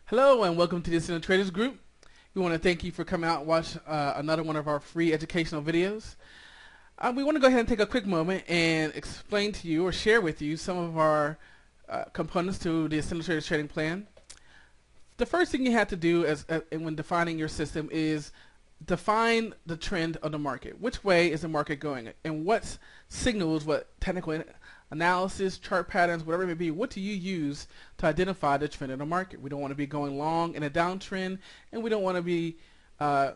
Hello and welcome to the Accendo Traders Group. We want to thank you for coming out and watch another one of our free educational videos. We want to go ahead and take a quick moment and explain to you or share with you some of our components to the Accendo Traders trading plan. The first thing you have to do when defining your system is define the trend of the market. Which way is the market going? And what signals, what technical analysis, chart patterns, whatever it may be, what do you use to identify the trend in the market? We don't want to be going long in a downtrend, and we don't want to be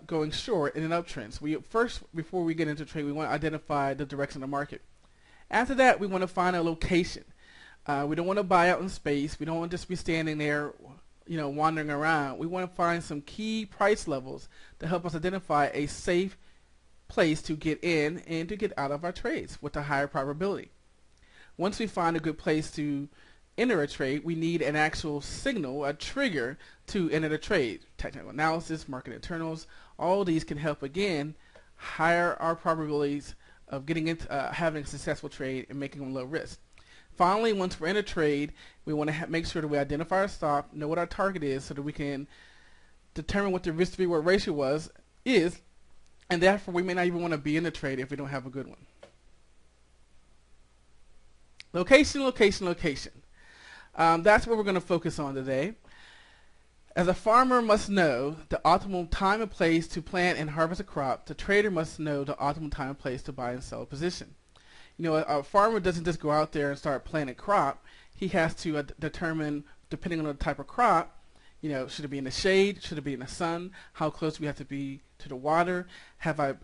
going short in an uptrend. So before we get into trade, we want to identify the direction of the market. After that, we want to find a location. We don't want to buy out in space. We don't want to just be standing there, wandering around. We want to find some key price levels to help us identify a safe place to get in and to get out of our trades with a higher probability. Once we find a good place to enter a trade, we need an actual signal, a trigger to enter the trade. Technical analysis, market internals, all these can help again higher our probabilities of getting into having a successful trade and making them low risk. Finally, once we're in a trade, we want to make sure that we identify our stop, know what our target is, so that we can determine what the risk to reward ratio is, and therefore we may not even want to be in the trade if we don't have a good one. Location, location, location. That's what we're going to focus on today. As a farmer must know the optimal time and place to plant and harvest a crop, the trader must know the optimal time and place to buy and sell a position. A farmer doesn't just go out there and start planting crop. He has to determine, depending on the type of crop, should it be in the shade, should it be in the sun, how close we have to be to the water, have I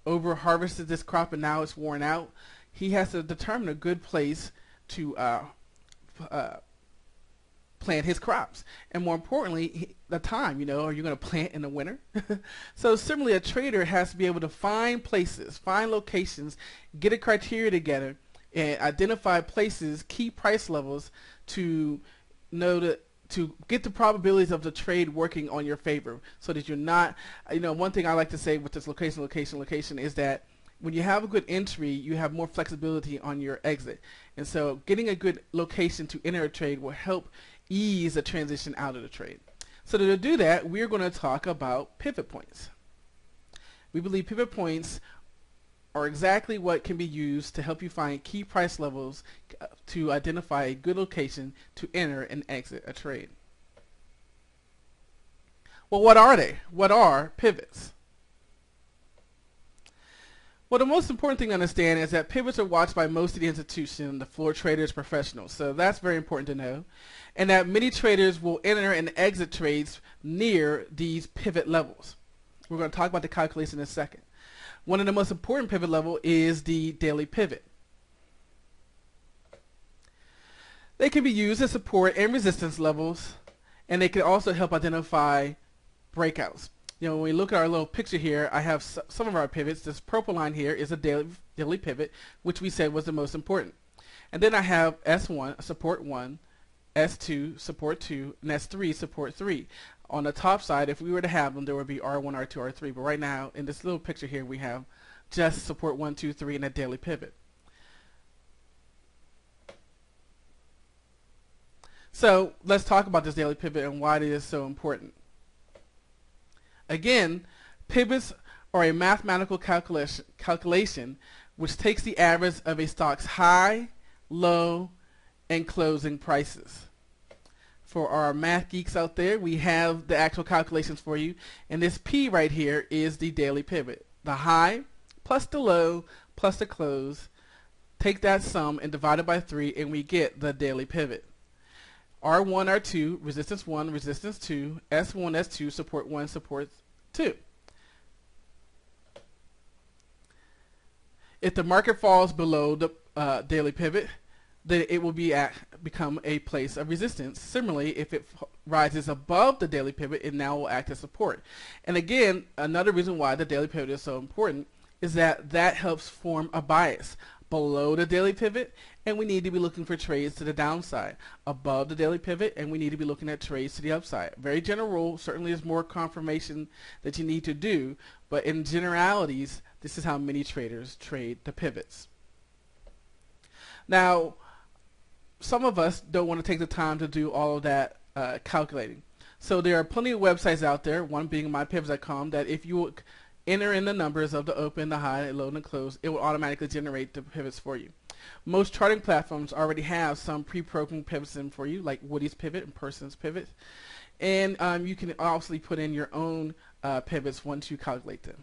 over harvested this crop and now it's worn out. He has to determine a good place to plant his crops, and more importantly, the time. Are you going to plant in the winter? So similarly, a trader has to be able to find places, find locations, get a criteria together, and identify places, key price levels, to get the probabilities of the trade working on your favor, so that you're not. One thing I like to say with this location is that when you have a good entry, you have more flexibility on your exit. And so getting a good location to enter a trade will help ease the transition out of the trade. So to do that, we're going to talk about pivot points. We believe pivot points are exactly what can be used to help you find key price levels to identify a good location to enter and exit a trade. Well, what are they? What are pivots? Well, the most important thing to understand is that pivots are watched by most of the institution, the floor traders, professionals. So that's very important to know. And that many traders will enter and exit trades near these pivot levels. We're going to talk about the calculation in a second. One of the most important pivot level is the daily pivot. They can be used as support and resistance levels, and they can also help identify breakouts. When we look at our little picture here, I have some of our pivots. This purple line here is a daily pivot, which we said was the most important. And then I have S1, support 1, S2, support 2, and S3, support 3. On the top side, if we were to have them, there would be R1, R2, R3. But right now, in this little picture here, we have just support 1, 2, 3, and a daily pivot. So let's talk about this daily pivot and why it is so important. Again, pivots are a mathematical calculation which takes the average of a stock's high, low, and closing prices. For our math geeks out there, we have the actual calculations for you, and this P right here is the daily pivot. The high plus the low plus the close, take that sum and divide it by 3, and we get the daily pivot. R1, R2, resistance 1, resistance 2, S1, S2, support 1, support 2. If the market falls below the daily pivot, then it will become a place of resistance. Similarly, if it rises above the daily pivot, it now will act as support. And again, another reason why the daily pivot is so important is that helps form a bias below the daily pivot, and we need to be looking for trades to the downside. Above the daily pivot, and we need to be looking at trades to the upside. Very general rule. Certainly there's more confirmation that you need to do, but in generalities, this is how many traders trade the pivots. Now, some of us don't want to take the time to do all of that calculating. So there are plenty of websites out there, one being mypivots.com, that if you enter in the numbers of the open, the high, low, and the close, it will automatically generate the pivots for you. Most charting platforms already have some pre-programmed pivots in for you, like Woody's Pivot and Person's Pivot. And you can obviously put in your own pivots once you calculate them.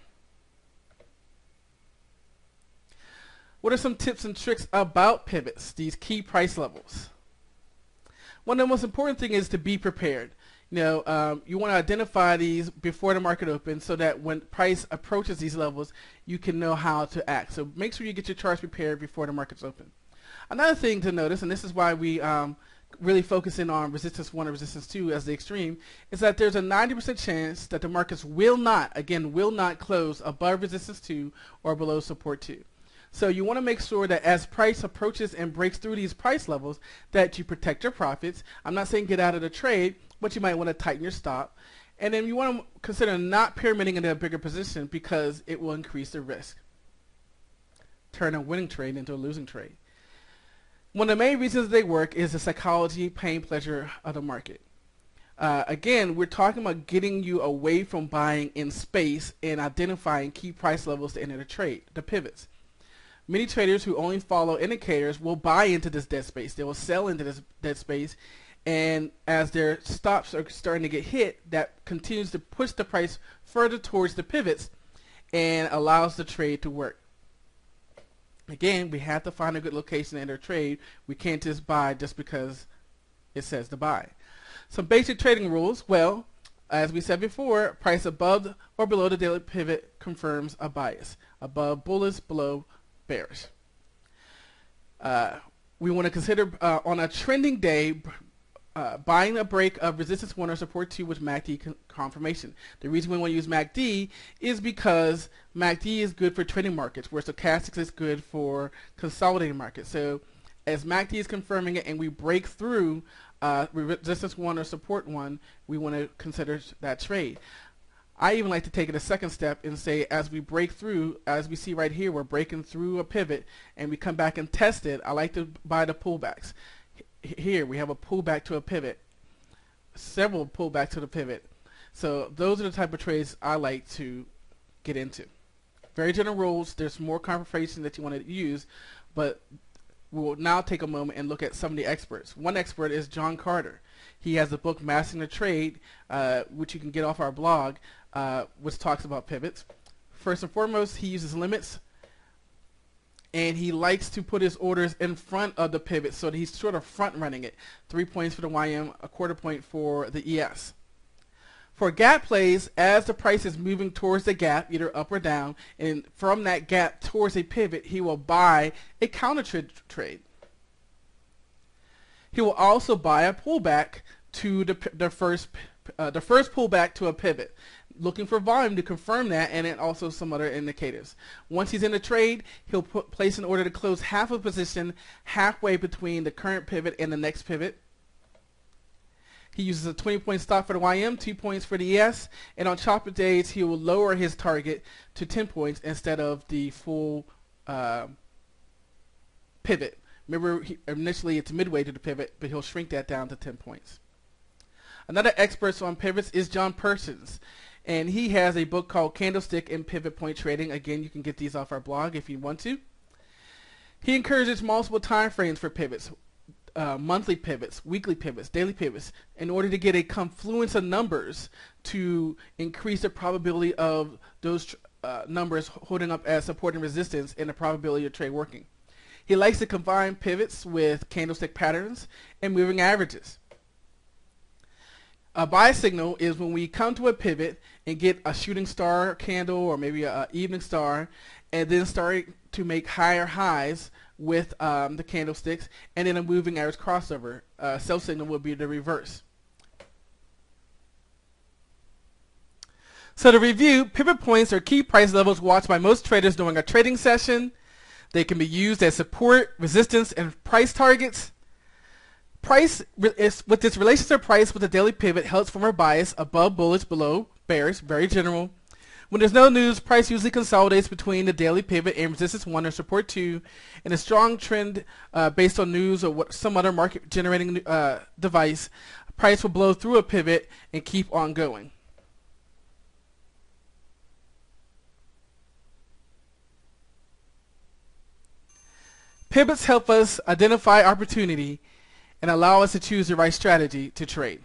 What are some tips and tricks about pivots, these key price levels? One of the most important things is to be prepared. You want to identify these before the market opens so that when price approaches these levels, you can know how to act. So make sure you get your charts prepared before the market's open. Another thing to notice, and this is why we really focus in on resistance 1 and resistance 2 as the extreme, is that there's a 90% chance that the markets will not close above resistance 2 or below support 2. So you want to make sure that as price approaches and breaks through these price levels that you protect your profits. I'm not saying get out of the trade, but you might want to tighten your stop. And then you want to consider not pyramiding into a bigger position because it will increase the risk. Turn a winning trade into a losing trade. One of the main reasons they work is the psychology, pain, pleasure of the market. Again, we're talking about getting you away from buying in space and identifying key price levels to enter the trade, the pivots. Many traders who only follow indicators will buy into this dead space. They will sell into this dead space, and as their stops are starting to get hit, that continues to push the price further towards the pivots and allows the trade to work. Again, we have to find a good location to enter a trade. We can't just buy just because it says to buy. Some basic trading rules. Well, as we said before, price above or below the daily pivot confirms a bias. Above bullish, below bearish. We want to consider on a trending day buying a break of resistance 1 or support 2 with MACD confirmation. The reason we want to use MACD is because MACD is good for trading markets, where stochastics is good for consolidating markets. So as MACD is confirming it and we break through resistance 1 or support 1, we want to consider that trade. I even like to take it a second step and say, as we break through, as we see right here, we're breaking through a pivot and we come back and test it. I like to buy the pullbacks. Here we have a pullback to a pivot, several pullbacks to the pivot. So those are the type of trades I like to get into. Very general rules. There's more confirmation that you want to use, but we'll now take a moment and look at some of the experts. One expert is John Carter. He has a book, Mastering the Trade, which you can get off our blog, which talks about pivots. First and foremost, he uses limits, and he likes to put his orders in front of the pivot so that he's sort of front running it. 3 points for the YM, a quarter point for the ES. For gap plays, as the price is moving towards the gap, either up or down, and from that gap towards a pivot, he will buy a counter trade. He will also buy a pullback to the first pullback to a pivot, looking for volume to confirm that, and then also some other indicators. Once he's in the trade, he'll place an order to close half a position halfway between the current pivot and the next pivot. He uses a 20-point stop for the YM, 2 points for the ES, and on choppy days, he will lower his target to 10 points instead of the full pivot. Remember, initially it's midway to the pivot, but he'll shrink that down to 10 points. Another expert on pivots is John Persons, and he has a book called Candlestick and Pivot Point Trading. Again, you can get these off our blog if you want to. He encourages multiple time frames for pivots, monthly pivots, weekly pivots, daily pivots, in order to get a confluence of numbers to increase the probability of those numbers holding up as support and resistance and the probability of trade working. He likes to combine pivots with candlestick patterns and moving averages. A buy signal is when we come to a pivot and get a shooting star candle or maybe an evening star, and then start to make higher highs with the candlesticks, and then a moving average crossover. Sell signal would be the reverse. So to review, pivot points are key price levels watched by most traders during a trading session. They can be used as support, resistance, and price targets. Price is with this relationship price with the daily pivot helps form a bias above bullish, below bearish, very general. When there's no news, price usually consolidates between the daily pivot and resistance 1 or support 2, and a strong trend based on news or some other market generating device. Price will blow through a pivot and keep on going. Pivots help us identify opportunity and allow us to choose the right strategy to trade.